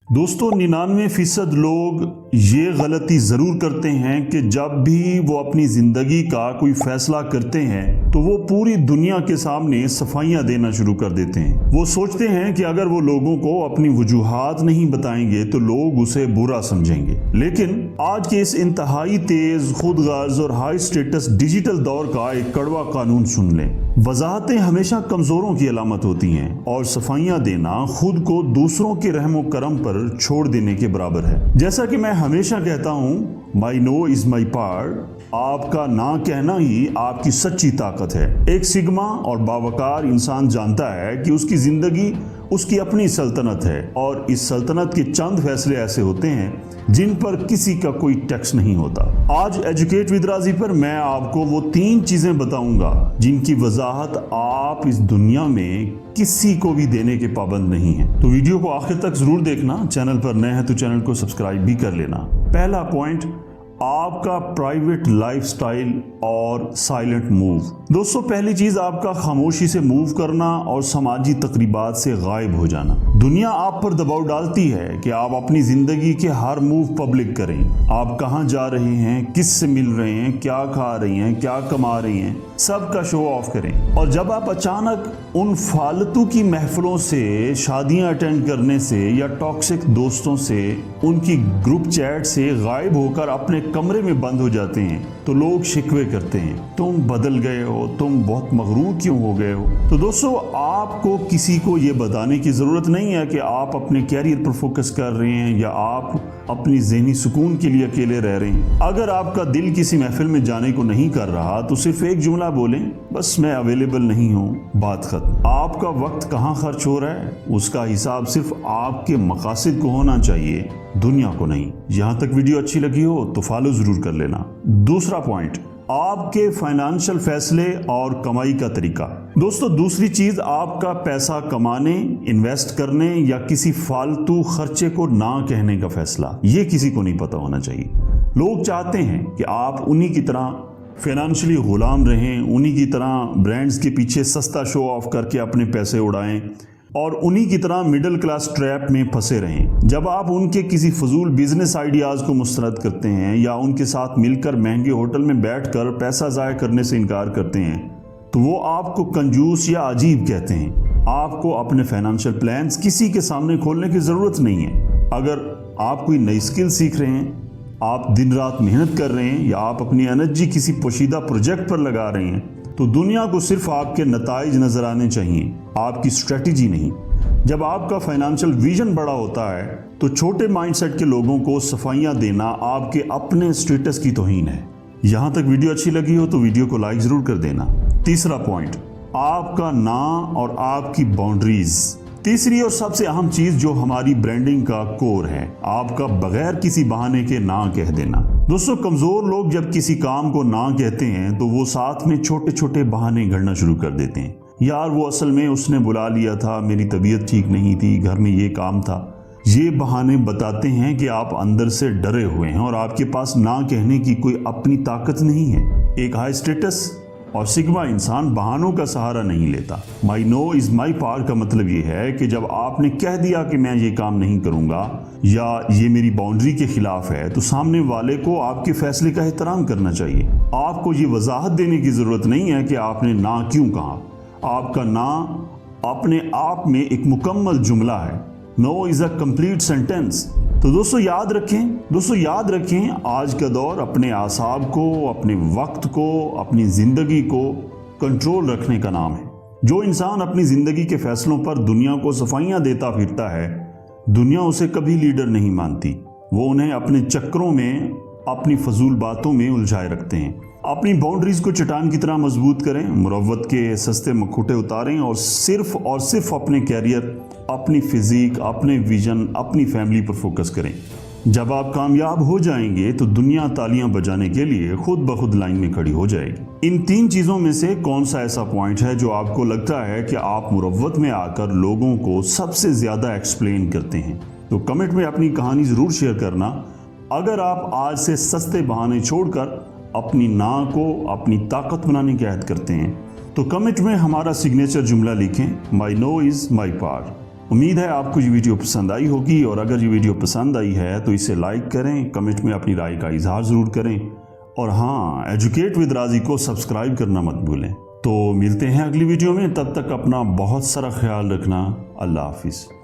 दोस्तों 99% लोग ये गलती ज़रूर करते हैं कि जब भी वो अपनी ज़िंदगी का कोई फ़ैसला करते हैं तो वो पूरी दुनिया के सामने सफाइयाँ देना शुरू कर देते हैं। वो सोचते हैं कि अगर वो लोगों को अपनी वजूहात नहीं बताएंगे तो लोग उसे बुरा समझेंगे। लेकिन आज के इस इंतहाई तेज़, खुदगर्ज़ और हाई स्टेटस डिजिटल दौर का एक कड़वा कानून सुन लें। वजाहतें हमेशा कमज़ोरों की अलामत होती हैं और सफाइयाँ देना खुद को दूसरों के रहमो करम पर छोड़ देने के बराबर है। जैसा कि मैं हमेशा कहता हूँ, my no is my part, आपका ना कहना ही आपकी सच्ची ताकत है। एक सिग्मा और बावकार इंसान जानता है कि उसकी जिंदगी उसकी अपनी सल्तनत है और इस सल्तनत के चंद फैसले ऐसे होते हैं जिन पर किसी का कोई टैक्स नहीं होता। आज एजुकेट विद राजी पर मैं आपको वो 3 चीजें बताऊंगा जिनकी वजाहत आप इस दुनिया में किसी को भी देने के पाबंद नहीं है। तो वीडियो को आखिर तक जरूर देखना। चैनल पर नए हैं तो चैनल को सब्सक्राइब भी कर लेना। पहला पॉइंट, आपका प्राइवेट लाइफस्टाइल और साइलेंट मूव। दोस्तों पहली चीज, आपका खामोशी से मूव करना और समाजी तकरीबात से गायब हो जाना। दुनिया आप पर दबाव डालती है कि आप अपनी जिंदगी के हर मूव पब्लिक करें। आप कहां जा रहे हैं, किस से मिल रहे हैं, क्या खा रही हैं, क्या कमा रही हैं, सबका शो ऑफ करें। और जब आप अचानक उन फालतू की महफिलों से, शादियां अटेंड करने से या टॉक्सिक दोस्तों से, उनकी ग्रुप चैट से गायब होकर अपने कमरे में बंद हो जाते हैं तो लोग शिकवे करते हैं, तुम बदल गए हो, तुम बहुत मगरूर क्यों हो गए हो। तो दोस्तों आपको किसी को ये बताने की ज़रूरत नहीं है कि आप अपने कैरियर पर फोकस कर रहे हैं या आप अपनी ज़हनी सुकून के लिए अकेले रह रहे हैं। अगर आपका दिल किसी महफिल में जाने को नहीं कर रहा तो सिर्फ एक जुमला बोलें, बस मैं अवेलेबल नहीं हूँ, बात खत्म। आपका वक्त कहाँ खर्च हो रहा है उसका हिसाब सिर्फ आपके मकासद को होना चाहिए, दुनिया को नहीं। यहाँ तक वीडियो अच्छी लगी हो तो फॉलो जरूर कर लेना। दूसरा पॉइंट, आपके फाइनेंशियल फैसले और कमाई का तरीका। दोस्तों दूसरी चीज, आपका पैसा कमाने, इन्वेस्ट करने या किसी फालतू खर्चे को ना कहने का फैसला, ये किसी को नहीं पता होना चाहिए। लोग चाहते हैं कि आप उन्हीं की तरह फाइनेंशियली गुलाम रहें, उन्हीं की तरह ब्रांड्स के पीछे सस्ता शो ऑफ करके अपने पैसे उड़ाएं और उन्हीं की तरह मिडिल क्लास ट्रैप में फंसे रहें। जब आप उनके किसी फजूल बिजनेस आइडियाज़ को मुस्तरद करते हैं या उनके साथ मिलकर महंगे होटल में बैठकर पैसा ज़ाया करने से इनकार करते हैं तो वो आपको कंजूस या अजीब कहते हैं। आपको अपने फाइनेंशियल प्लान्स किसी के सामने खोलने की ज़रूरत नहीं है। अगर आप कोई नई स्किल सीख रहे हैं, आप दिन रात मेहनत कर रहे हैं या आप अपनी एनर्जी किसी पोशीदा प्रोजेक्ट पर लगा रहे हैं तो दुनिया को सिर्फ आपके नताइज नजर आने चाहिए, आपकी स्ट्रेटजी नहीं। जब आपका फाइनेंशियल विजन बड़ा होता है तो छोटे माइंडसेट के लोगों को सफाइयाँ देना आपके अपने स्टेटस की तौहीन है। यहाँ तक वीडियो अच्छी लगी हो तो वीडियो को लाइक जरूर कर देना। तीसरा पॉइंट, आपका ना और आपकी बाउंड्रीज। तीसरी और सबसे अहम चीज जो हमारी ब्रांडिंग का कोर है, आपका बगैर किसी बहाने के ना कह देना। दोस्तों कमजोर लोग जब किसी काम को ना कहते हैं तो वो साथ में छोटे छोटे बहाने गढ़ना शुरू कर देते हैं। यार वो असल में उसने बुला लिया था, मेरी तबीयत ठीक नहीं थी, घर में ये काम था। ये बहाने बताते हैं कि आप अंदर से डरे हुए हैं और आपके पास ना कहने की कोई अपनी ताकत नहीं है। एक हाई स्टेटस और सिग्मा इंसान बहानों का सहारा नहीं लेता। My no is my power का मतलब ये है कि जब आपने कह दिया कि मैं ये काम नहीं करूंगा या ये मेरी बाउंड्री के खिलाफ है तो सामने वाले को आपके फैसले का एहतराम करना चाहिए। आपको ये वजाहत देने की जरूरत नहीं है कि आपने ना क्यों कहा। आपका ना अपने आप में एक मुकम्मल जुमला है। No is a complete sentence. तो दोस्तों याद रखें आज का दौर अपने आसाब को, अपने वक्त को, अपनी जिंदगी को कंट्रोल रखने का नाम है। जो इंसान अपनी जिंदगी के फैसलों पर दुनिया को सफाइयां देता फिरता है, दुनिया उसे कभी लीडर नहीं मानती। वो उन्हें अपने चक्करों में, अपनी फजूल बातों में उलझाए रखते हैं। अपनी बाउंड्रीज को चट्टान की तरह मजबूत करें, मुरव्वत के सस्ते मखूटे उतारें और सिर्फ अपने कैरियर, अपनी फिजिक, अपने विजन, अपनी फैमिली पर फोकस करें। जब आप कामयाब हो जाएंगे तो दुनिया तालियां बजाने के लिए खुद ब खुद लाइन में खड़ी हो जाएगी। इन 3 चीज़ों में से कौन सा ऐसा पॉइंट है जो आपको लगता है कि आप मुरव्वत में आकर लोगों को सबसे ज़्यादा एक्सप्लेन करते हैं? तो कमेंट में अपनी कहानी ज़रूर शेयर करना। अगर आप आज से सस्ते बहाने छोड़कर अपनी ना को अपनी ताकत बनाने की अहद करते हैं तो कमेंट में हमारा सिग्नेचर जुमला लिखें, my no is my power. امید ہے آپ کو یہ ویڈیو پسند آئی ہوگی، اور اگر یہ ویڈیو پسند آئی ہے تو اسے لائک کریں، کمنٹ میں اپنی رائے کا اظہار ضرور کریں، اور ہاں، ایجوکیٹ ود راضی کو سبسکرائب کرنا مت بھولیں۔ تو ملتے ہیں اگلی ویڈیو میں، تب تک اپنا بہت سارا خیال رکھنا۔ اللہ حافظ۔